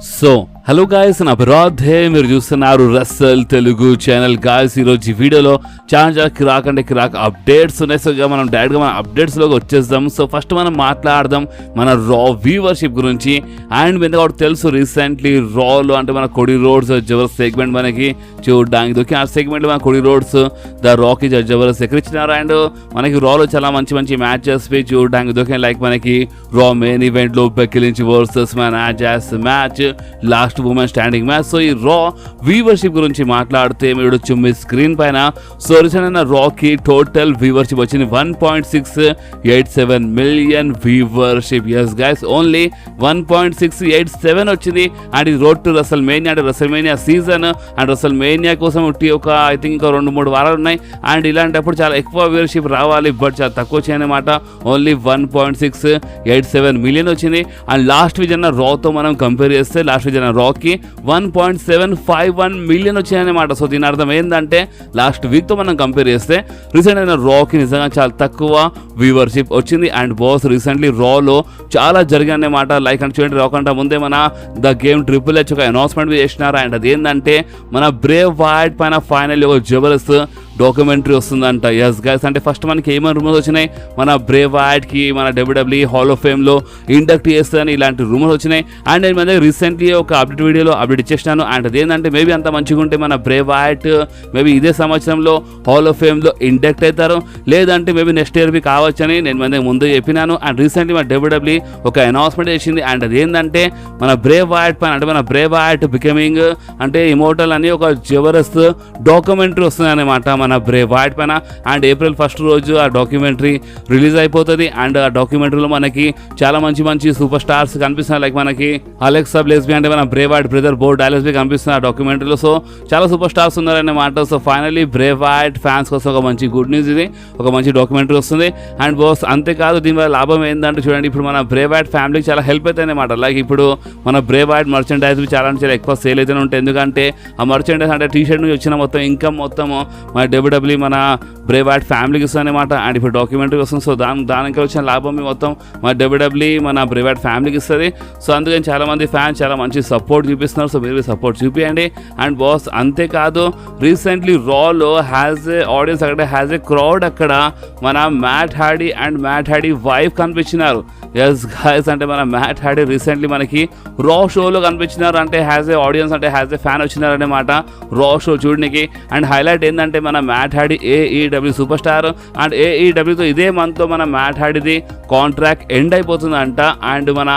So hello guys, నా రాధే, మీరు చూస్తున్నారు రస్సల్ తెలుగు ఛానల్. గాయస్, ఈరోజు ఈ వీడియోలో చాలా కిరాక్ అప్డేట్స్ ఉన్నాయి. సో మనం డైరెక్ట్గా మన అప్డేట్స్లోకి వచ్చేద్దాం. సో ఫస్ట్ మనం మాట్లాడదాం మన రా వ్యూవర్షిప్ గురించి. అండ్ మీద కూడా తెలుసు, రీసెంట్లీ రాలో అంటే మన కొడి రోడ్స్ జబర్ సెగ్మెంట్ మనకి చూడడానికి దొరికి. ఆ సెగ్మెంట్లో మన కొడి రోడ్స్ ద రాకి జబర్ ఎక్కడిచ్చినారు. అండ్ మనకి రాలో చాలా మంచి మ్యాచెస్ చూడడానికి దొరికాయి. లైక్ మనకి రా మెయిన్ ఈవెంట్లో బెక్కిలించి వర్సెస్ మన యాజాస్ match, last woman standing match. So ఈ రా వ్యూవర్షిప్ గురించి మాట్లాడితే మీరు మీ స్క్రీన్ పైన సో రీసెంట్ రాకి టోటల్ వ్యూవర్షిప్ వచ్చింది 1.687 million viewership. Yes guys, only 1.687 వచ్చింది. అండ్ ఇది రోడ్ టు రసల్ మేనియా, అంటే WrestleMania season. And WrestleMania కోసం ఒక ఐ థింక్ ఇంకా 2-3 వారాలు ఉన్నాయి. అండ్ ఇలాంటప్పుడు చాలా ఎక్కువ వ్యూవర్షిప్ రావాలి, బట్ చాలా తక్కువ చేయనమాట. ఓన్లీ 1.687 మిలియన్ వచ్చింది. అండ్ లాస్ట్ వీక్ అన్న రాతో మనం కంపేర్ చేస్తే లాస్ట్ వీక్ అన్న రాకి 1.751 మిలియన్ వచ్చాయన్నమాట. సో దీని అర్థం ఏంటంటే లాస్ట్ వీక్తో మనం కంపేర్ చేస్తే రీసెంట్ అయిన రాకి నిజంగా చాలా తక్కువ వ్యూవర్షిప్ వచ్చింది. అండ్ బాస్ రీసెంట్లీ రాలో చాలా జరిగాయన్నమాట. లైక్ అంటే చూడండి, రా కంటే ముందే మన ద గేమ్ ట్రిపుల్ హెచ్ ఒక అనౌన్స్మెంట్ చేసినారు. అండ్ అది ఏంటంటే మన బ్రేవ్ వైట్ పైన ఫైనల్ ఒక జబర్దస్త్ డాక్యుమెంటరీ వస్తుందంట. ఎస్ గైస్, అంటే ఫస్ట్ మనకి ఏమైనా రూమర్స్ వచ్చినాయి, మన బ్రేవ్ వైట్కి మన WWE హాల్ ఆఫ్ ఫేమ్లో ఇండక్ట్ చేస్తుందని ఇలాంటి రూమర్స్ వచ్చినాయి. అండ్ నేను మన రీసెంట్లీ ఒక అప్డేట్ వీడియోలో అప్డేట్ ఇచ్చేసినాను. అండ్ అదేంటంటే మేబీ అంత మంచిగా ఉంటే మన బ్రేవ్ వైట్ మేబీ ఇదే సంవత్సరంలో హాల్ ఆఫ్ ఫేమ్లో ఇండక్ట్ అవుతారు, లేదంటే మేబీ నెక్స్ట్ ఇయర్కి కావచ్చని నేను మన ముందు చెప్పినాను. అండ్ రీసెంట్లీ మన WWE ఒక అనౌన్స్మెంట్ చేసింది. అండ్ అదేంటంటే మన బ్రేవ్ వైట్ పైన అంటే మన బ్రేవ్ వైట్ బికమింగ్ అంటే ఇమోర్టల్ అని ఒక జబర్దస్త్ డాక్యుమెంటరీ వస్తుంది అన్నమాట మన బ్రేవ్ వైట్ పైన. అండ్ April 1 రోజు ఆ డాక్యుమెంటరీ రిలీజ్ అయిపోతుంది. అండ్ ఆ డాక్యుమెంటరీలో మనకి చాలా మంచి సూపర్ స్టార్స్ కనిపిస్తున్నారు. లైక్ మనకి అలెక్సా బ్లెస్బీ అంటే మన బ్రేవ్ వైట్ బ్రదర్ బో డాలెస్బీ కనిపిస్తుంది ఆ డాక్యుమెంటరీలో. సో చాలా సూపర్ స్టార్స్ ఉన్నారన్నమాట. So finally Brave white fans కోసం ఒక మంచి గుడ్ న్యూస్, ఇది ఒక మంచి డాక్యుమెంటరీ వస్తుంది. అండ్ బాస్ అంతేకాదు, దీనివల్ల లాభం ఏంటంటే చూడండి, ఇప్పుడు మన బ్రేవ్ వైట్ ఫ్యామిలీకి చాలా హెల్ప్ అవుతుంది అనమాట. లైక్ ఇప్పుడు మన బ్రేవ్ వైట్ మర్చెండైజ్ చాలా ఎక్కువ సేల్ అయితేనే ఉంటాయి. ఎందుకంటే ఆ మర్చెండైజ్ అంటే టీ-షర్ట్ నుంచి వచ్చిన మొత్తం ఇన్కమ్ మొత్తం మన WWE మన బ్రేవ్ వైట్ ఫ్యామిలీకి ఇస్తుంది అనమాట. అండ్ ఇప్పుడు డాక్యుమెంటరీ వస్తుంది. సో దానికి వచ్చిన లాభం మొత్తం మన WWE మన బ్రేవ్ వైట్ ఫ్యామిలీకి ఇస్తుంది. సో అందుకని చాలా మంది ఫ్యాన్స్ చాలా మంచి సపోర్ట్ చూపిస్తున్నారు. సో మీరు సపోర్ట్ చూపియండి. అండ్ బాస్ అంతేకాదు, రీసెంట్లీ రాలో హ్యాజ్ ఏ ఆడియన్స్, అక్కడ హ్యాజ్ ఏ క్రౌడ్ అక్కడ మన Matt Hardy and Matt Hardy wife కనిపించినారు. ఎస్ గైస్, అంటే మన మ్యాట్ హార్డీ రీసెంట్లీ మనకి రా షోలో కనిపించినారు. అంటే హ్యాజ్ ఏ ఆడియన్స్ అంటే హ్యాజ్ ఏ ఫ్యాన్ వచ్చినారు అనమాట రా షో చూడడానికి. అండ్ హైలైట్ ఏంటంటే మన Matt Hardy AEW super star. And AEWతో ఇదే మంత్లో మన మ్యాట్ హార్డీది కాంట్రాక్ట్ ఎండ్ అయిపోతుందంట. అండ్ మన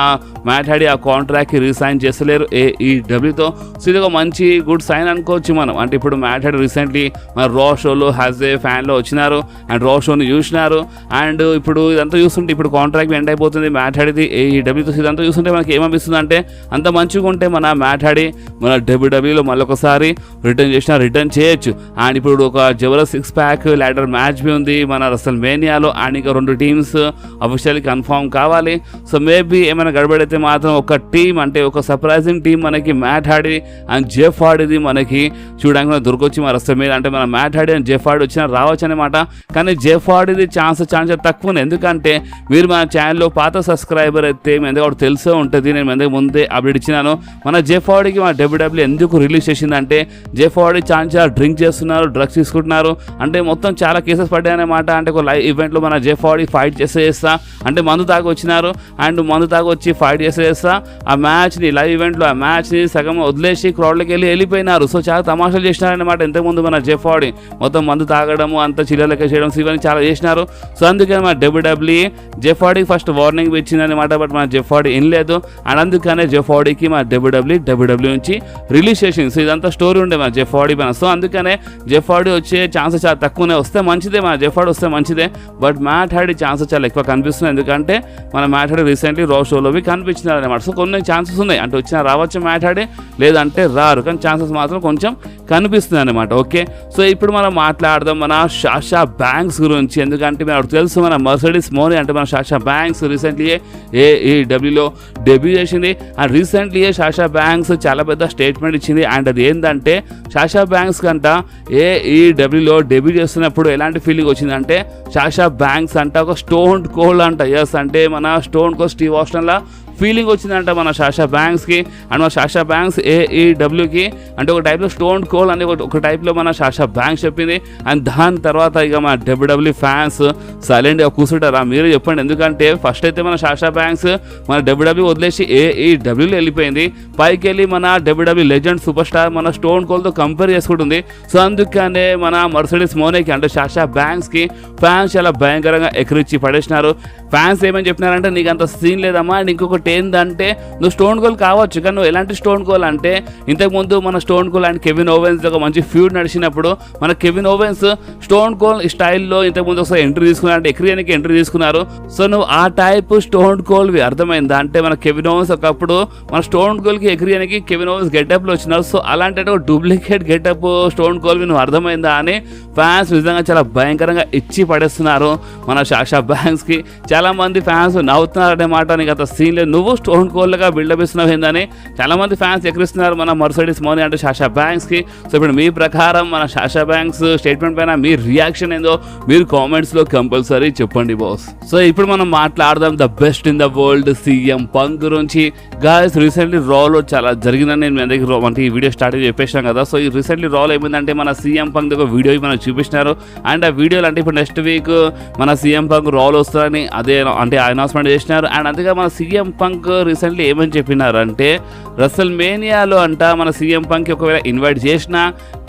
మ్యాట్ హార్డీ ఆ కాంట్రాక్ట్కి రీసైన్ చేస్తలేరు AEWతో. సో ఇది ఒక మంచి గుడ్ సైన్ అనుకోవచ్చు మనం. అంటే ఇప్పుడు మ్యాట్ హార్డీ రీసెంట్లీ మన రా షోలో హ్యాజ్ ఏ ఫ్యాన్లో వచ్చినారు అండ్ రా షోని చూసినారు. అండ్ ఇప్పుడు ఇదంతా చూస్తుంటే ఇప్పుడు కాంట్రాక్ట్ ఎండ్ అయిపోతుంది మ్యాట్ హార్డీది AEWతో. ఇదంతా చూస్తుంటే మనకి ఏమనిపిస్తుంది అంటే అంత మంచిగా ఉంటే మన మ్యాట్ హార్డీ మన WWEలో మళ్ళొకసారి రిటర్న్ చేయొచ్చు. అండ్ ఇప్పుడు ఒక Jabardasth 6-pack ladder match B ఉంది మన రసల్ మేనియాలో. అండ్ ఇంకా 2 టీమ్స్ అఫీషియల్లీ కన్ఫర్మ్ కావాలి. సో మేబీ ఏమైనా గడబడైతే మాత్రం ఒక టీం అంటే ఒక సర్ప్రైజింగ్ టీం మనకి మ్యాట్ హార్డీ అండ్ జెఫ్ హార్డీది మనకి చూడడానికి దొరకొచ్చి మన రసల్ మేనియా. అంటే మన Matt Hardy and Jeff Hardy వచ్చినా రావచ్చు అనమాట. కానీ జెఫ్ హార్డీది ఛాన్స్ తక్కువ ఉంది. ఎందుకంటే మీరు మన ఛానల్లో పాత సబ్స్క్రైబర్ అయితే మీ ఎందుకు తెలిసే ఉంటుంది, నేను ఎందుకు ముందే అప్డేట్ ఇచ్చినాను. మన జెఫ్ హార్డీకి మన WWE ఎందుకు రిలీజ్ చేసిందంటే జెఫ్ హార్డీ చాలా డ్రింక్ చేస్తున్నారు, డ్రగ్స్ తీసుకుంటున్నారు, అంటే మొత్తం చాలా కేసెస్ పడ్డాయన్నమాట. అంటే ఒక లైవ్ ఈవెంట్లో మన జెఫ్ హార్డీ ఫైట్ చేస్తా అంటే మందు తాగి వచ్చినారు. అండ్ మందు తాగి వచ్చి ఫైట్ చేస్తా ఆ మ్యాచ్ని లైవ్ ఈవెంట్లో ఆ మ్యాచ్ని సగం వదిలేసి క్రౌడ్లోకి వెళ్ళిపోయినారు. సో చాలా తమాషాలు చేసినారనమాట. ఇంతకుముందు మన జెఫ్ హార్డీ మొత్తం మందు తాగడము అంత చిల్లలెక్క చేయడం ఇవన్నీ చాలా చేసినారు. సో అందుకని మన WWE జెఫ్ హార్డీకి ఫస్ట్ వార్నింగ్ ఇచ్చిందనమాట. బట్ మన జెఫ్ హార్డీ వినలేదు. అండ్ అందుకనే జెఫ్ హార్డీకి మన WWE నుంచి రిలీజ్ చేసింది. సో ఇదంతా స్టోరీ ఉండే మన జెఫ్ హార్డీ పైన. సో అందుకనే జెఫ్ హార్డీ వచ్చే ఛాన్సెస్ చాలా తక్కువనే, వస్తే మంచిదే, మన జెఫ్ హార్డీ వస్తే మంచిదే. బట్ మ్యాట్ హార్డీ ఛాన్సెస్ చాలా ఎక్కువ కనిపిస్తున్నాయి. ఎందుకంటే మన మ్యాట్ హార్డీ రీసెంట్లీ రా షోలోవి కనిపించినారు అనమాట. సో కొన్ని ఛాన్సెస్ ఉన్నాయి, అంటే వచ్చినా రావచ్చు మ్యాట్ హార్డీ, లేదంటే రారు, కానీ ఛాన్సెస్ మాత్రం కొంచెం కనిపిస్తుంది అనమాట. ఓకే, సో ఇప్పుడు మనం మాట్లాడదాం మన సాషా బ్యాంక్స్ గురించి. ఎందుకంటే మనకు తెలుసు మన మర్సిడీస్ మోనీ అంటే మన సాషా బ్యాంక్స్ రీసెంట్లీ AEWలో డెబ్యూ చేసింది. అండ్ రీసెంట్లీ సాషా బ్యాంక్స్ చాలా పెద్ద స్టేట్మెంట్ ఇచ్చింది. అండ్ అది ఏంటంటే సాషా బ్యాంక్స్ కంట AEWలో డెబ్యూ చేస్తున్నప్పుడు ఎలాంటి ఫీలింగ్ వచ్చిందంటే సాషా బ్యాంక్స్ అంట ఒక స్టోన్ కోల్డ్ అంట. ఎస్, అంటే మన స్టోన్ కోల్డ్ స్టీవ్ ఆస్టన్లా ఫీలింగ్ వచ్చిందంట మన సాషా బ్యాంక్స్కి అండ్ మన సాషా బ్యాంక్స్ AEWకి అంటే ఒక టైప్లో స్టోన్ కోల్డ్ అని ఒక టైప్లో మన సాషా బ్యాంక్స్ చెప్పింది. అండ్ దాని తర్వాత ఇక మన WWE ఫ్యాన్స్ సైలెంట్గా కూర్చుంటారా మీరు చెప్పండి. ఎందుకంటే ఫస్ట్ అయితే మన సాషా బ్యాంక్స్ మన WWE వదిలేసి AEWలో వెళ్ళిపోయింది. పైకి వెళ్ళి మన WWE లెజెండ్ సూపర్ స్టార్ మన స్టోన్ కోల్డ్తో కంపేర్ చేసుకుంటుంది. సో అందుకనే మన మర్సిడీస్ మోనేకి అంటే సాషా బ్యాంక్స్కి ఫ్యాన్స్ చాలా భయంకరంగా ఎక్కిరిచ్చి పడేసినారు. ఫ్యాన్స్ ఏమని చెప్పినారంటే నీకు అంత సీన్ లేదమ్మా, ఇంకొకటి ఏంటంటే నువ్వు స్టోన్ కోల్డ్ కావచ్చు కానీ నువ్వు ఎలాంటి స్టోన్ కోల్డ్ అంటే ఇంతకుముందు మన stone cold and Kevin ovens ఒక మంచి ఫ్యూడ్ నడిచినప్పుడు మన కెవిన్ ఓవెన్స్ స్టోన్ కోల్డ్ స్టైల్లో ఇంతకుముందు ఒకసారి ఎంట్రీ తీసుకున్నారు అంటే ఎక్రియానికి ఎంట్రీ తీసుకున్నారు. సో నువ్వు ఆ టైప్ స్టోన్ కోల్డ్వి అర్థమైందా అంటే మన కెవిన్ ఓవెన్స్ ఒకప్పుడు మన స్టోన్ కోల్డ్కి ఎక్రియానికి కెవిన్ ఓవెన్స్ గెటప్లో వచ్చినారు. సో అలాంటి ఒక డూప్లికేట్ గెటప్ స్టోన్ కోల్డ్వి నువ్వు అర్థమైందా అని ఫ్యాన్స్ నిజంగా చాలా భయంకరంగా ఇచ్చి పడేస్తున్నారు మన సాషా బ్యాంక్స్కి. చాలా మంది ఫ్యాన్స్ నవ్వుతున్నారు అనే మాట, నీకు అంత సీన్ లేదు, నువ్వు స్టోన్ కోల్డ్గా బిల్డప్ ఇస్తున్నావు ఏందని చాలా మంది ఫ్యాన్స్ ఎక్కిరిస్తున్నారు మన మర్సిడీస్ మోనీ అంటే సాషా బ్యాంక్స్కి. సో ఇప్పుడు మీ ప్రకారం మన సాషా బ్యాంక్స్ స్టేట్మెంట్ పైన మీ రియాక్షన్ ఏందో మీరు కామెంట్స్లో కంపల్సరీ చెప్పండి బాస్. సో ఇప్పుడు మనం మాట్లాడదాం the best in the world CM Punk గురించి. గాయస్ రీసెంట్లీ రాలో చాలా జరిగిందని నేను మీ దగ్గర అంటే ఈ వీడియో స్టార్ట్ చెప్పేసాను కదా. సో ఈ రీసెంట్లీ రాలో ఏమైందంటే మన CM Punk ఒక వీడియో మనకు చూపిస్తున్నారు. అండ్ ఆ వీడియోలు అంటే ఇప్పుడు నెక్స్ట్ వీక్ మన CM Punk రాలో వస్తారని అదే అంటే అనౌన్స్మెంట్ చేసినారు. అండ్ అందుకే మన CM Punk రీసెంట్లీ ఏమని చెప్పినారంటే రసల్ మేనియాలో అంట మన CM Punkకి ఒకవేళ ఇన్వైట్ చేసినా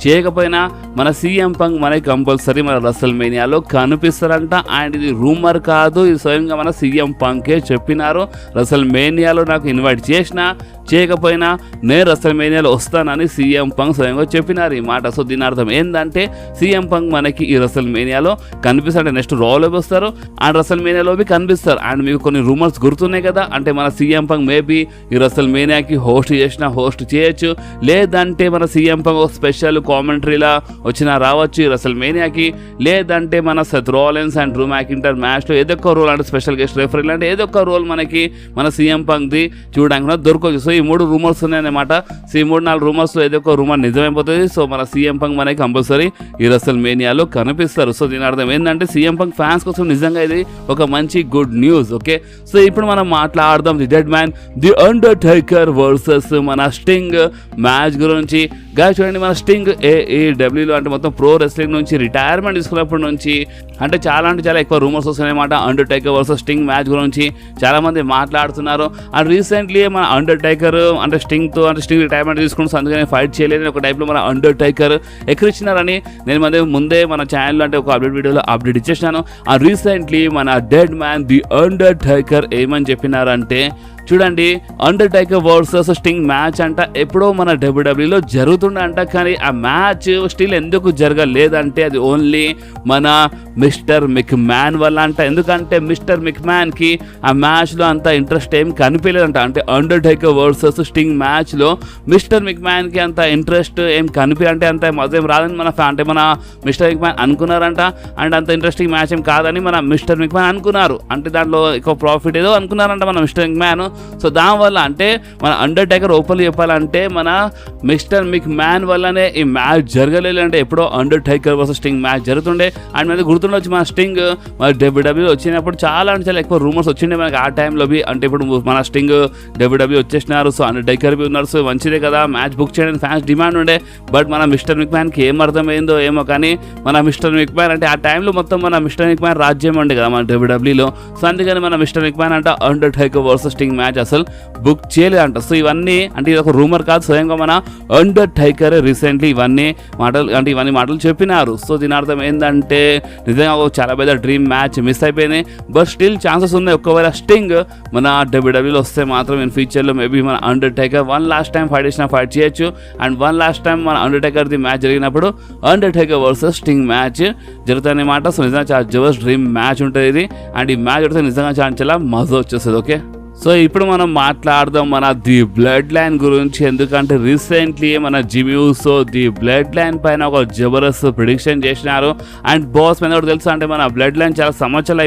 చేయకపోయినా మన CM Punk మనకి కంపల్సరీ మన రసల్ మేనియాలో కనిపిస్తారంట. అండ్ ఇది రూమర్ కాదు, ఇది స్వయంగా మన CM Punkకే చెప్పినారు. రసల్ మేనియాలో నాకు ఇన్వైట్ చేసినా చేయకపోయినా నేను రసల్ మేనియాలో వస్తానని CM Punk స్వయంగా చెప్పినారు ఈ మాట. సో దీని అర్థం ఏంటంటే CM Punk మనకి ఈ రసల్ మేనియాలో కనిపిస్తారంటే నెక్స్ట్ రాలోకి వస్తారు అండ్ రసల్ మేనియాలో కనిపిస్తారు. అండ్ మీకు కొన్ని రూమర్స్ గుర్తున్నాయి కదా, అంటే మన CM Punk మేబీ ఈ రసల్ మేనియాకి హోస్ట్ చేసిన హోస్ట్ చేయొచ్చు, లేదంటే మన CM Punk ఒక స్పెషల్ కామెంటరీలా వచ్చినా రావచ్చు ఈ రసల్ మేనియాకి, లేదంటే మన Seth Rollins and Drew McIntyre మ్యాచ్లో ఏదో ఒక రోల్ అంటే స్పెషల్ గెస్ట్ రెఫరీ అంటే ఏదో ఒక రోల్ మనకి మన CM Punkది చూడడానికి దొరకవచ్చు. సో ఈ 3 రూమర్స్ ఉన్నాయన్నమాట. సో ఈ 3-4 రూమర్స్లో ఏదో ఒక రూమర్ నిజమైపోతుంది. సో మన CM Punk మనకి కంపల్సరీ ఈ రసల్ మేనియాలో కనిపిస్తారు. సో దీని అర్థం ఏంటంటే CM Punk ఫ్యాన్స్ కోసం నిజంగా ఇది ఒక మంచి గుడ్ న్యూస్. ఓకే, సో ఇప్పుడు మనం మాట్లాడదాం the dead man the Undertaker versus మన స్టింగ్ మ్యాచ్ గురించి. గాయస్ చూడండి, మన స్టింగ్ AEWలో అంటే మొత్తం ప్రో రెస్లింగ్ నుంచి రిటైర్మెంట్ తీసుకున్నప్పటి నుంచి అంటే చాలా ఎక్కువ రూమర్స్ వస్తున్నాయన్నమాట అండర్టేకర్ వర్సెస్ స్టింగ్ మ్యాచ్ గురించి చాలా మంది మాట్లాడుతున్నారు. అండ్ రీసెంట్లీ మన అండర్టేకర్ అంటే స్టింగ్తో అంటే స్టింగ్ రిటైర్మెంట్ తీసుకుంటూ అందుకని ఫైట్ చేయలేదని ఒక టైప్లో మన అండర్టేకర్ ఎక్కిరిచ్చినారని నేను ముందే మన ఛానల్లో అంటే ఒక అప్డేట్ వీడియోలో అప్డేట్ ఇచ్చేసినాను. ఆ రీసెంట్లీ మన డెడ్ మ్యాన్ ది అండర్టేకర్ ఏమని చెప్పినారంటే చూడండి అండర్టేకర్ వర్సెస్ స్టింగ్ మ్యాచ్ అంట ఎప్పుడో మన WWEలో జరుగుతుండంట, కానీ ఆ మ్యాచ్ స్టిల్ ఎందుకు జరగలేదంటే అది ఓన్లీ మన మిస్టర్ మిక్ మ్యాన్ వల్ల అంట. ఎందుకంటే మిస్టర్ మిక్ మ్యాన్కి ఆ మ్యాచ్లో అంత ఇంట్రెస్ట్ ఏం కనిపించలేదంట. అంటే అండర్టేకర్ వర్సెస్ స్టింగ్ మ్యాచ్లో మిస్టర్ మిక్ మ్యాన్కి అంత ఇంట్రెస్ట్ ఏం కనిపించంటే అంత మజేం రాదని అంటే మన మిస్టర్ మిక్ మ్యాన్ అనుకున్నారంట. అండ్ అంత ఇంట్రెస్టింగ్ మ్యాచ్ ఏం కాదని మన మిస్టర్ మిక్ మ్యాన్ అనుకున్నారు. అంటే దాంట్లో ఎక్కువ ప్రాఫిట్ ఏదో అనుకున్నారంట మన మిస్టర్ మిక్ మ్యాన్. సో దానివల్ల అంటే మన అండర్టేకర్ ఓపెన్లీ చెప్పాలంటే మన మిస్టర్ మిక్ మ్యాన్ వల్లనే ఈ మ్యాచ్ జరగలేదు. అంటే ఎప్పుడో అండర్టేకర్ వర్సెస్ స్టింగ్ మ్యాచ్ జరుగుతుండే. అండ్ మనకి గుర్తుండొచ్చు మన స్టింగ్ మన WWE వచ్చినప్పుడు చాలా ఎక్కువ రూమర్స్ వచ్చిండే మనకి ఆ టైంలో అంటే ఇప్పుడు మన స్టింగ్ WWE వచ్చేసినారు, సో అండర్టేకర్ ఉన్నారు, సో మంచిదే కదా మ్యాచ్ బుక్ చేయడానికి ఫ్యాన్స్ డిమాండ్ ఉండే. బట్ మన మిస్టర్ మిక్ మ్యాన్కి ఏం అర్థమైందో ఏమో కానీ మన మిస్టర్ మిక్ మ్యాన్ అంటే ఆ టైంలో మొత్తం మన మిస్టర్ మిక్ మ్యాన్ రాజ్యం ఉండే కదా మన WWEలో. సో అందుకని మన మిస్టర్ మిక్ మ్యాన్ అంటే అండర్టేకర్ వర్సెస్ స్టింగ్ మ్యాచ్ అసలు బుక్ చేయలేదంట. సో ఇవన్నీ అంటే ఇది ఒక రూమర్ కాదు, స్వయంగా మన అండర్టేకర్ రీసెంట్లీ ఇవన్నీ మాటలు చెప్పినారు. సో దీని అర్థం ఏంటంటే నిజంగా చాలా పెద్ద డ్రీమ్ మ్యాచ్ మిస్ అయిపోయినాయి. బట్ స్టిల్ ఛాన్సెస్ ఉన్నాయి ఒకవేళ స్టింగ్ మన WWEలో వస్తే మాత్రం ఇన్ ఫ్యూచర్లో మేబీ మన Undertaker one last time fight చేయొచ్చు. అండ్ వన్ లాస్ట్ టైం మన అండర్టేకర్ది మ్యాచ్ జరిగినప్పుడు అండర్టేకర్ వర్సెస్ స్టింగ్ మ్యాచ్ జరుగుతాయన్నమాట. సో నిజంగా చాలా జబర్దస్త్ డ్రీమ్ మ్యాచ్ ఉంటుంది ఇది. అండ్ ఈ మ్యాచ్ జరిగితే నిజంగా చాలా మజా వచ్చేస్తుంది. ఓకే, సో ఇప్పుడు మనం మాట్లాడదాం మన ది బ్లడ్ లైన్ గురించి. ఎందుకంటే రీసెంట్లీ మన జిమ్మీ ఊసో ది బ్లడ్ లైన్ పైన ఒక జబర్దస్త్ ప్రిడిక్షన్ చేసినారు. అండ్ బాస్ మీద కూడా తెలుసు అంటే మన బ్లడ్ లైన్ చాలా సంవత్సరాలు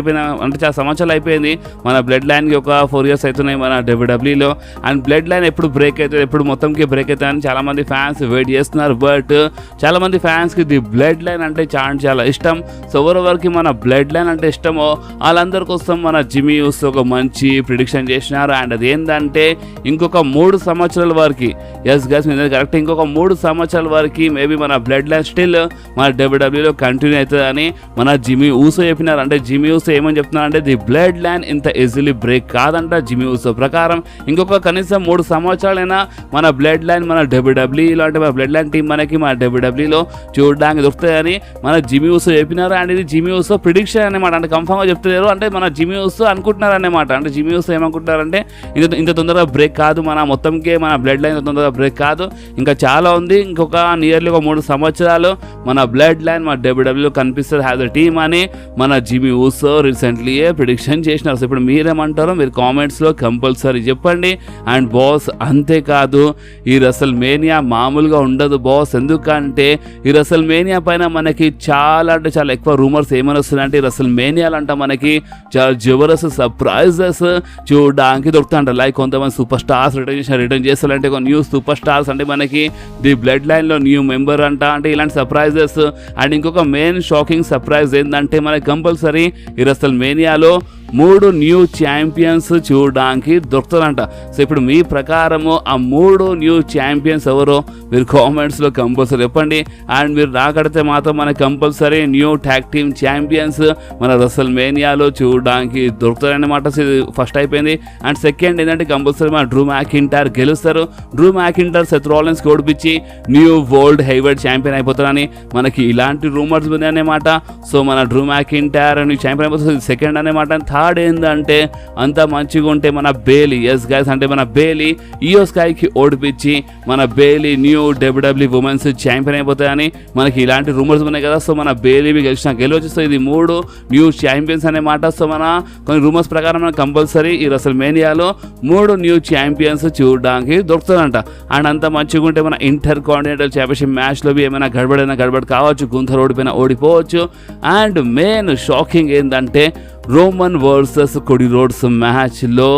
అయిపోయింది మన బ్లడ్ లైన్కి ఒక 4 years అవుతున్నాయి మన WWEలో. అండ్ బ్లడ్ లైన్ ఎప్పుడు బ్రేక్ అవుతుంది, ఎప్పుడు మొత్తంకి బ్రేక్ అవుతుంది అని చాలా మంది ఫ్యాన్స్ వెయిట్ చేస్తున్నారు. బట్ చాలా మంది ఫ్యాన్స్కి ది బ్లడ్ లైన్ అంటే చాలా ఇష్టం. సో ఎవరెవరికి మన బ్లడ్ లైన్ అంటే ఇష్టమో వాళ్ళందరి కోసం మన జిమ్మీ ఊసో ఒక మంచి ప్రిడిక్షన్ చేసి చేసినారు. అండ్ అది ఏంటంటే ఇంకొక 3 సంవత్సరాల వరకు, ఎస్ గైస్ మీరు కరెక్ట్, ఇంకొక 3 సంవత్సరాల వరకు మేబీ మన బ్లడ్ లైన్ స్టిల్ మన డబ్ల్యూడబ్ల్యూలో కంటిన్యూ అవుతుందని మన జిమ్మీ ఊసో చెప్పినారు. అంటే జిమ్మీ ఊసో ఏమని చెప్తున్నారంటే ది బ్లడ్ లైన్ ఇంత ఈజీలీ బ్రేక్ కాదంట. జిమ్మీ ఊసో ప్రకారం ఇంకొక కనీసం 3 సంవత్సరాలైనా మన బ్లడ్ లైన్ మన డబ్ల్యూడబ్ల్యూలో అంటే మన బ్లడ్ లైన్ టీం మనకి మన డబ్ల్యూడబ్ల్యూలో చూడడానికి దొరుకుతాయని మన జిమ్మీ ఊసో చెప్పినారు. అండ్ ఇది జిమ్మీ ఊసో ప్రిడిక్షన్ అనమాట, అంటే కన్ఫర్మ్గా చెప్తలేరు, అంటే మన జిమ్మీ ఊసో అనుకుంటున్నారు అన్నమాట. అంటే జిమ్మీ ఊసో ఏమనుకుంటున్నారంటే ఇంత తొందరగా బ్రేక్ కాదు, మన మొత్తంకే మన బ్లడ్ లైన్ తొందరగా బ్రేక్ కాదు, ఇంకా చాలా ఉంది, ఇంకొక నియర్లీ ఒక 3 సంవత్సరాలు మన బ్లడ్ లైన్ మన డబ్ల్యూడబ్ల్యూలో కనిపిస్తుంది హ్యాజ్ అ టీమ్ అని మన జిమ్మీ ఊసో రీసెంట్లీయే ప్రిడిక్షన్ చేసినారు. సో ఇప్పుడు మీరేమంటారో మీరు కామెంట్స్లో కంపల్సరీ చెప్పండి. అండ్ బాస్ అంతేకాదు ఈ రసల్ మేనియా మామూలుగా ఉండదు బాస్, ఎందుకంటే ఈ రసల్ మేనియా పైన మనకి చాలా అంటే చాలా ఎక్కువ రూమర్స్ ఏమని వస్తున్నాయంటే ఈ రసల్ మేనియాలు అంట మనకి చాలా జబర్దస్త్ సర్ప్రైజెస్ చూడడానికి దొరుకుతాయంట. లైక్ కొంతమంది సూపర్ స్టార్స్ రిటర్న్ చేస్తారంటే ఒక న్యూ సూపర్ స్టార్స్ అంటే మనకి ది బ్లడ్ లైన్లో న్యూ మెంబర్ అంట, అంటే ఇలాంటి సర్ప్రైజెస్. అండ్ ఇంకొక మెయిన్ షాకింగ్ సర్ప్రైజ్ ఏంటంటే మనకి కంపల్సరీ ఈ రసల్ మేనియాలో 3 న్యూ ఛాంపియన్స్ చూడడానికి దొరుకుతుందంట. సో ఇప్పుడు మీ ప్రకారము ఆ 3 న్యూ ఛాంపియన్స్ ఎవరో మీరు కామెంట్స్లో కంపల్సరీ చెప్పండి. అండ్ మీరు రాకడితే మాత్రం మనకి compulsory new tag team champions మన రసల్ మేనియాలో చూడడానికి దొరుకుతారన్నమాట. సో ఇది ఫస్ట్ అయిపోయింది. అండ్ సెకండ్ ఏంటంటే కంపల్సరీ మన డ్రూ మ్యాకింటైర్ గెలుస్తారు. డ్రూ మ్యాకింటైర్ సెత్ రాలిన్స్ ఓడిపించి న్యూ వరల్డ్ హెవీవెయిట్ ఛాంపియన్ అయిపోతారని మనకి ఇలాంటి రూమర్స్ ఉన్నాయన్నమాట. సో మన డ్రూ మ్యాకింటైర్ న్యూ ఛాంపియన్ అయిపోతుంది సెకండ్ అన్నమాట. థర్డ్ ఏంటంటే అంత మంచిగా ఉంటే మన బేలీ, ఎస్ గైస్ అంటే మన బేలీ ఈయో స్కైకి ఓడిపించి మన బేలీ న్యూ డబ్ల్యూడబ్ల్యూ ఉమెన్స్ ఛాంపియన్ అయిపోతాయని మనకి ఇలాంటి రూమర్స్ ఉన్నాయి కదా. సో మన బేలీవి గెలవచ్చు. సో ఇది 3 న్యూ ఛాంపియన్స్ అన్నమాట. సో మన కొన్ని రూమర్స్ ప్రకారం మనకు కంపల్సరీ ఈ రసల్ మేనియాలో 3 న్యూ ఛాంపియన్స్ చూడడానికి దొరుకుతుందంట. అండ్ అంత మంచిగా ఉంటే మన ఇంటర్ కాంటినెంటల్ ఛాంపియన్షిప్ మ్యాచ్లో ఏమైనా గడబడి కావచ్చు, గుంతలు ఓడిపోవచ్చు. అండ్ మెయిన్ షాకింగ్ ఏంటంటే రోమన్ వర్సెస్ కోడీ రోడ్స్ మ్యాచ్లో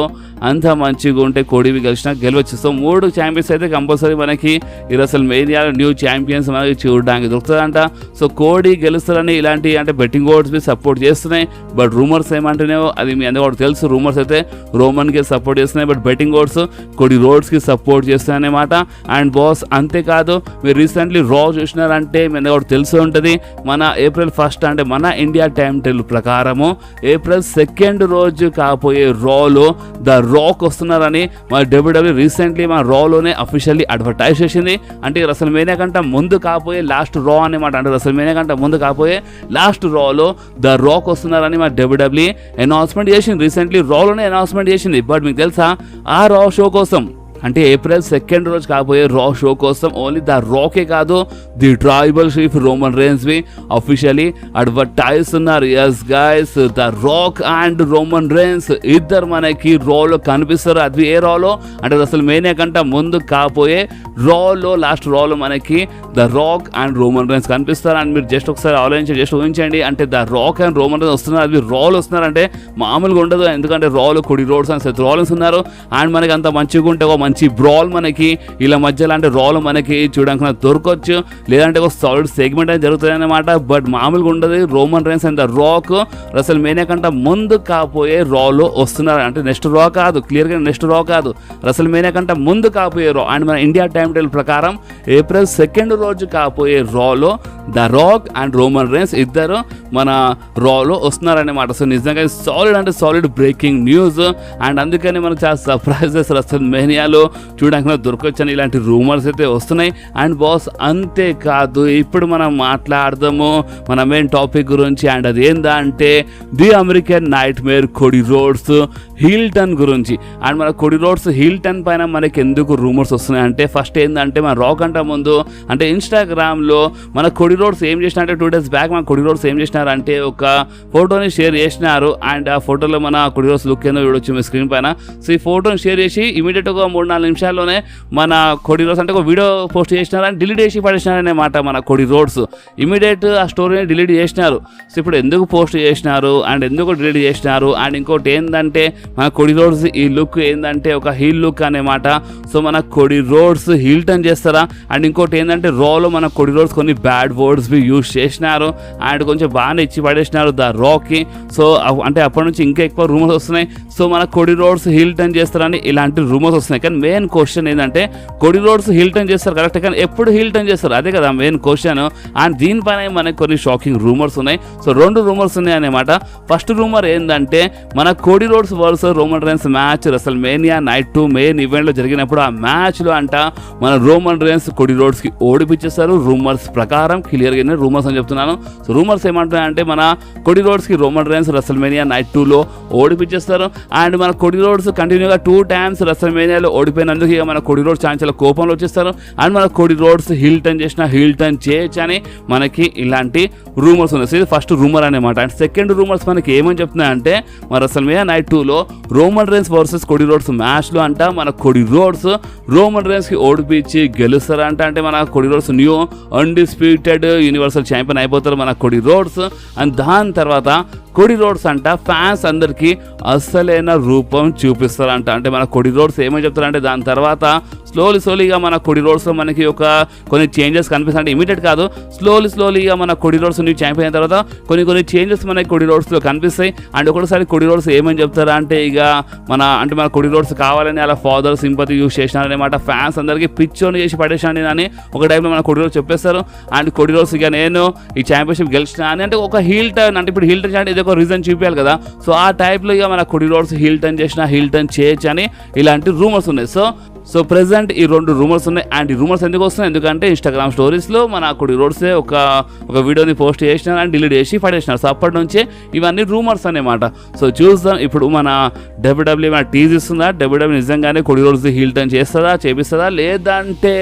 అంత మంచిగా ఉంటే కోడీవి గెలవచ్చు. సో 3 ఛాంపియన్స్ అయితే కంపల్సరీ మనకి ఈ రసల్ మేనియాలో న్యూ ఛాంపియన్స్ మనకి చూడడానికి దొరుకుతుందంట. సో కోడీ గెలుస్తారని ఇలాంటి అంటే బెట్టింగ్ ఓడ్స్ మీ సపోర్ట్ చేస్తున్నాయి. బట్ రూమర్స్ ఏమంటున్నాయో అది మీ అందరికీ తెలుసు. రూమర్స్ అయితే రోమన్కి సపోర్ట్ చేస్తున్నాయి, బట్ బెట్టింగ్ ఓడ్స్ కోడీ రోడ్స్కి సపోర్ట్ చేస్తున్నాయి అన్నమాట. అండ్ బాస్ అంతేకాదు మీరు రీసెంట్లీ రా చూసినారంటే మీ అందరికీ తెలిసి ఉంటుంది. మన ఏప్రిల్ 1 అంటే మన ఇండియా టైం టేబుల్ ప్రకారము ఏప్రిల్ 2 రోజు కాపోయే రాలో ద రాక్ వస్తున్నారని మన డబ్ల్యూడబ్ల్యూ రీసెంట్లీ మన రాలోనే అఫీషియల్లీ అడ్వర్టైజ్ చేసింది. అంటే రసల్ మేనియా కంటే ముందు కాపోయే లాస్ట్ రా అనమాట. అంటే రసల్ మేనియా కంటే ముందు కాపోయే లాస్ట్ రాలో ద రాక్ వస్తున్నారని మన డబ్ల్యూడబ్ల్యూ అనౌన్స్మెంట్ చేసింది. రీసెంట్లీ రాలోనే అనౌన్స్మెంట్ చేసింది. బట్ మీకు తెలుసా ఆ రా షో కోసం అంటే ఏప్రిల్ 2 రోజు కాకపోయే రా షో కోసం ఓన్లీ ద రాకే కాదు ది ట్రైబల్ చీఫ్ రోమన్ రేన్స్వి అఫీషియలీ అడ్వర్టైజ్ ఉన్నారు. Yes guys the Rock and Roman Reigns ఇద్దరు మనకి రాలో కనిపిస్తారు. అది ఏ రాలో అంటే అసలు మేనియా కంటే ముందు కాపోయే రాలో లాస్ట్ రాలో మనకి the Rock and Roman Reigns కనిపిస్తారు. అండ్ మీరు జస్ట్ ఒకసారి ఊహించండి అంటే the Rock and Roman Reigns వస్తున్నారు, అది రాలో వస్తున్నారంటే మామూలుగా ఉండదు. ఎందుకంటే రాలో Cody Rhodes and Seth Rollins ఉన్నారు. అండ్ మనకి అంత మంచిగా ఉంటే ఒక మంచి బ్రాల్ మనకి ఇలా మధ్యలో అంటే రాల్ మనకి చూడడానికి దొరకవచ్చు, లేదంటే ఒక సాలిడ్ సెగ్మెంట్ అనేది జరుగుతుంది అన్నమాట. బట్ మామూలుగా ఉండదు. Roman rains and the rock Russell mania కంటే ముందు కాపోయే రాలో వస్తున్నారు. అంటే నెక్స్ట్ రా కాదు, క్లియర్గా నెక్స్ట్ రా కాదు, రసల్ మేనియా కంటే ముందు కాపోయే రా. అండ్ మన ఇండియా టైం టేబుల్ ప్రకారం ఏప్రిల్ 2 రోజు కాపోయే రాలో the Rock and Roman Reigns ఇద్దరు మన రాలో వస్తున్నారన్నమాట. సో నిజంగా సాలిడ్ అంటే సాలిడ్ బ్రేకింగ్ న్యూస్. అండ్ అందుకని మనకు చాలా సర్ప్రైజెస్ రసల్ మేనియాలో చూడడానికి దొరకొచ్చని ఇలాంటి రూమర్స్ అయితే వస్తున్నాయి. అండ్ బాస్ అంతేకాదు ఇప్పుడు మనం మాట్లాడదాము మన మెయిన్ టాపిక్ గురించి. అండ్ అది ఏంటంటే the American nightmare Cody Rhodes Hilton గురించి. అండ్ మన కోడీ రోడ్స్ హిల్టన్ పైన మనకి ఎందుకు రూమర్స్ వస్తున్నాయి అంటే ఫస్ట్ ఏంటంటే మన రా కంటే ముందు అంటే ఇన్స్టాగ్రామ్లో మన కోడీ రోడ్స్ ఏం చేసినారంటే 2 days బ్యాక్ మన కోడీ రోడ్స్ ఏం చేసినారంటే ఒక ఫోటోని షేర్ చేసినారు. అండ్ ఆ ఫోటోలో మన కోడీ రోడ్స్ లుక్ ఏందో చూడొచ్చు మీ స్క్రీన్ పైన. సో ఈ ఫోటోని షేర్ చేసి ఇమీడియట్గా 3-4 నిమిషాల్లోనే మన కోడీ రోడ్స్ అంటే ఒక వీడియో పోస్ట్ చేసినారు అండ్ డిలీట్ చేసి పడేసినారన్నమాట. మన కోడీ రోడ్స్ ఇమీడియట్ ఆ స్టోరీని డిలీట్ చేసినారు. సో ఇప్పుడు ఎందుకు పోస్ట్ చేసినారు అండ్ ఎందుకు డిలీట్ చేసినారు అండ్ ఇంకోటి ఏంటంటే మన కోడీ రోడ్స్ ఈ లుక్ ఏంటంటే ఒక హీల్ లుక్ అన్నమాట. సో మన కోడీ రోడ్స్ హీల్ టర్న్ చేస్తారా. అండ్ ఇంకోటి ఏంటంటే రాలో మన కోడీ రోడ్స్ కొన్ని బ్యాడ్ వర్డ్స్ బి యూజ్ చేసినారు అండ్ కొంచెం బాగానే ఇచ్చి పడేసినారు ద రాక్కి. సో అంటే అప్పటి నుంచి ఇంకా ఎక్కువ రూమర్స్ వస్తున్నాయి. సో మన కొడి రోడ్స్ హీల్ టర్న్ చేస్తారని ఇలాంటి రూమర్స్ వస్తున్నాయి. కానీ మెయిన్ క్వశ్చన్ ఏంటంటే కొడి రోడ్స్ హీల్ టర్న్ చేస్తారు కరెక్ట్, కానీ ఎప్పుడు హీల్ టర్న్ చేస్తారు అదే కదా మెయిన్ క్వశ్చన్. అండ్ దీనిపైన మనకి కొన్ని షాకింగ్ రూమర్స్ ఉన్నాయి. సో 2 రూమర్స్ ఉన్నాయి అన్నమాట. ఫస్ట్ రూమర్ ఏంటంటే మన కోడి roads versus Roman Reigns match WrestleMania night 2 main ఈవెంట్లో జరిగినప్పుడు ఆ మ్యాచ్లో అంట మన రోమన్ రైన్స్ కోడి రోడ్స్కి ఓడిపించేస్తారు. రూమర్స్ ప్రకారం క్లియర్గా రూమర్స్ అని చెప్తున్నాను. సో రూమర్స్ ఏమంటున్నాయంటే మన కోడి రోడ్స్కి రోమన్ రైన్స్ రెసల్మేనియా నైట్ 2లో ఓడిపించేస్తారు. అండ్ మన కోడి రోడ్స్ కంటిన్యూగా 2 టైమ్స్ రెసల్మేనియాలో ఓడిపోయినందుకు ఇక మన కోడి రోడ్స్ చాలా కోపంలో వచ్చేస్తారు. అండ్ మన కోడి రోడ్స్ హీల్ టర్న్ చేసిన హీల్ టర్న్ చేయొచ్చు అని మనకి ఇలాంటి రూమర్స్ ఉన్నాయి. సో ఇది ఫస్ట్ రూమర్ అనమాట. అండ్ సెకండ్ రూమర్స్ మనకి ఏమని చెప్తున్నాయంటే మన రెసల్మేనియా నైట్ 2లో రోమన్ రైన్స్ వర్సెస్ కోడి రోడ్స్ మ్యాచ్లో అంట మన కోడి రోడ్స్ రోమన్ రైన్స్కి ఓడిపించి గెలుస్తారంట. అంటే మన కోడి roads new undisputed universal champion అయిపోతారు మన కోడి రోడ్స్. అండ్ దాని తర్వాత కోడి రోడ్స్ అంట ఫ్యాన్స్ అందరికీ అసలైన రూపం చూపిస్తారంట. అంటే మన కోడి రోడ్స్ ఏమని చెప్తారంటే దాని తర్వాత స్లోలీగా మన కోడి రోడ్స్లో మనకి కొన్ని చేంజెస్ కనిపిస్తాయి. అంటే ఇమీడియట్ కాదు, స్లోలీగా మన కోడి రోడ్స్ న్యూ ఛాంపియన్ అయిన తర్వాత కొన్ని చేంజెస్ మనకి కోడి రోడ్స్లో కనిపిస్తాయి. అండ్ ఒకసారి కోడి రోడ్స్ ఏమని చెప్తారా అంటే ఇక మన కోడి రోడ్స్ కావాలని అలా ఫాదర్ సింపతి యూజ్ చేసినారనమాట. ఫ్యాన్స్ అందరికీ పిచ్చోని చేసి పడేసాను అని ఒక టైంలో మన కోడి రోడ్స్ చెప్పేస్తారు. అండ్ కోడి రోడ్స్ ఇక నేను ఈ ఛాంపియన్షిప్ గెలిచిన అని అంటే ఒక హీల్ టర్న్, అంటే ఇప్పుడు హీల్ టర్న్ అంటే ఇది ఒక రీజన్ చూపించాలి కదా. సో ఆ టైప్లో ఇక మన కోడి రోడ్స్ హీల్ టర్న్ చేసిన హీల్ టర్న్ చేయొచ్చు అని ఇలాంటి రూమర్స్ ఉన్నాయి. సో ప్రెసెంట్ ఈ 2 రూమర్స్ ఉన్నాయి. అండ్ ఈ రూమర్స్ ఎందుకు వస్తున్నాయి ఎందుకంటే ఇన్స్టాగ్రామ్ స్టోరీస్లో మన కోడి రోడ్సే ఒక వీడియోని పోస్ట్ చేసినారు అండ్ డిలీట్ చేసి పడేసినారు. సో అప్పటి నుంచే ఇవన్నీ రూమర్స్ అన్నమాట. సో చూద్దాం ఇప్పుడు మన డబ్ల్యూడబ్ల్యూ మన టీజ్ ఇస్తుందా, డబ్ల్యూడబ్ల్యూ నిజంగానే కోడి రోడ్స్ హీల్ టర్న్ చేస్తుందా చేపిస్తుందా, లేదంటే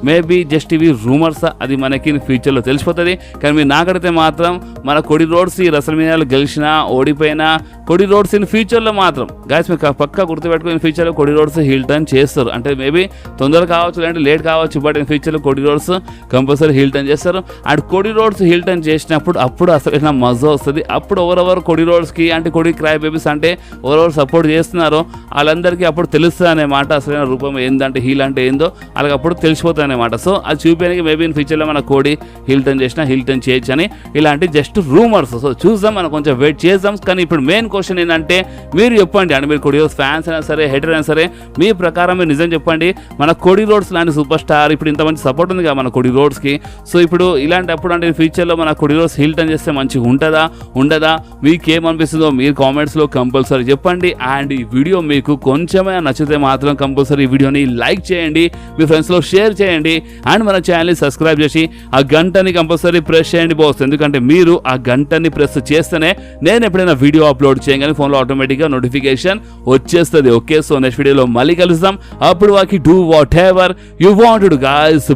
మేబీ జస్ట్ ఇవి రూమర్స్, అది మనకి ఫ్యూచర్లో తెలిసిపోతుంది. కానీ మీరు నాకడితే మాత్రం మన కోడి రోడ్స్ ఈ రెసల్మేనియాలో గెలిచినా ఓడిపోయినా కోడి రోడ్స్ ఇన్ ఫ్యూచర్లో మాత్రం గైస్ మీరు పక్కా గుర్తుపెట్టుకుని ఫ్యూచర్లో కోడి రోడ్స్ హీల్ టర్న్ చేస్తారు. అంటే మేబీ తొందర కావచ్చు లేదంటే లేట్ కావచ్చు, బట్ ఇన్ ఫ్యూచర్లో Cody Rhodes compulsory heel turn చేస్తారు. And Cody Rhodes heel turn చేసినప్పుడు అసలు మజా వస్తుంది. అప్పుడు ఎవరెవరు కోడి రోడ్స్కి అంటే కోడి క్రై బేబీస్ అంటే ఎవరెవరు సపోర్ట్ చేస్తున్నారో వాళ్ళందరికీ అప్పుడు తెలుస్తుంది అన్నమాట అసలైన రూపం ఏందంటే హీల్ అంటే ఏందో వాళ్ళకి అప్పుడు తెలిసిపోతుంది అనమాట. సో అది చూపించడానికి మేబీ ఇన్ ఫ్యూచర్లో మన కోడి హీల్ టర్న్ చేసినా హీల్ టర్న్ చేయొచ్చు అని ఇలాంటి జస్ట్ రూమర్స్. సో చూద్దాం, మనం కొంచెం వెయిట్ చేద్దాం. కానీ ఇప్పుడు మెయిన్ క్వశ్చన్ ఏంటంటే మీరు చెప్పండి, అంటే మీరు కోడి రోడ్స్ ఫ్యాన్స్ అయినా సరే హెటర్ అయినా సరే మీ ప్రకారం మీరు నిజం చెప్పండి. మన కోడి రోడ్స్ లాంటి సూపర్ స్టార్ ఇప్పుడు ఇంత మంచి సపోర్ట్ ఉంది కదా మన కోడి రోడ్స్కి. సో ఇప్పుడు ఇలాంటప్పుడు అంటే ఫ్యూచర్లో మన కోడి రోడ్స్ హీల్ టర్న్ చేస్తే మంచిగా ఉంటుందా ఉండదా, మీకేమనిపిస్తుందో మీరు కామెంట్స్లో కంపల్సరీ చెప్పండి. అండ్ ఈ వీడియో మీకు కొంచెమే నచ్చితే మాత్రం కంపల్సరీ ఈ వీడియోని లైక్ చేయండి, మీ ఫ్రెండ్స్లో షేర్ చేయండి. అండ్ మన ఛానల్ని సబ్స్క్రైబ్ చేసి ఆ గంటని కంపల్సరీ ప్రెస్ చేయండి బాస్. ఎందుకంటే మీరు ఆ గంటని ప్రెస్ చేస్తేనే నేను ఎప్పుడైనా వీడియో అప్లోడ్ చేయగానే ఫోన్లో ఆటోమేటిక్గా నోటిఫికేషన్ వచ్చేస్తుంది. ఓకే, సో నెక్స్ట్ వీడియోలో మళ్ళీ కలుద్దాం. అప్పుడు వాకి do whatever you want to guys.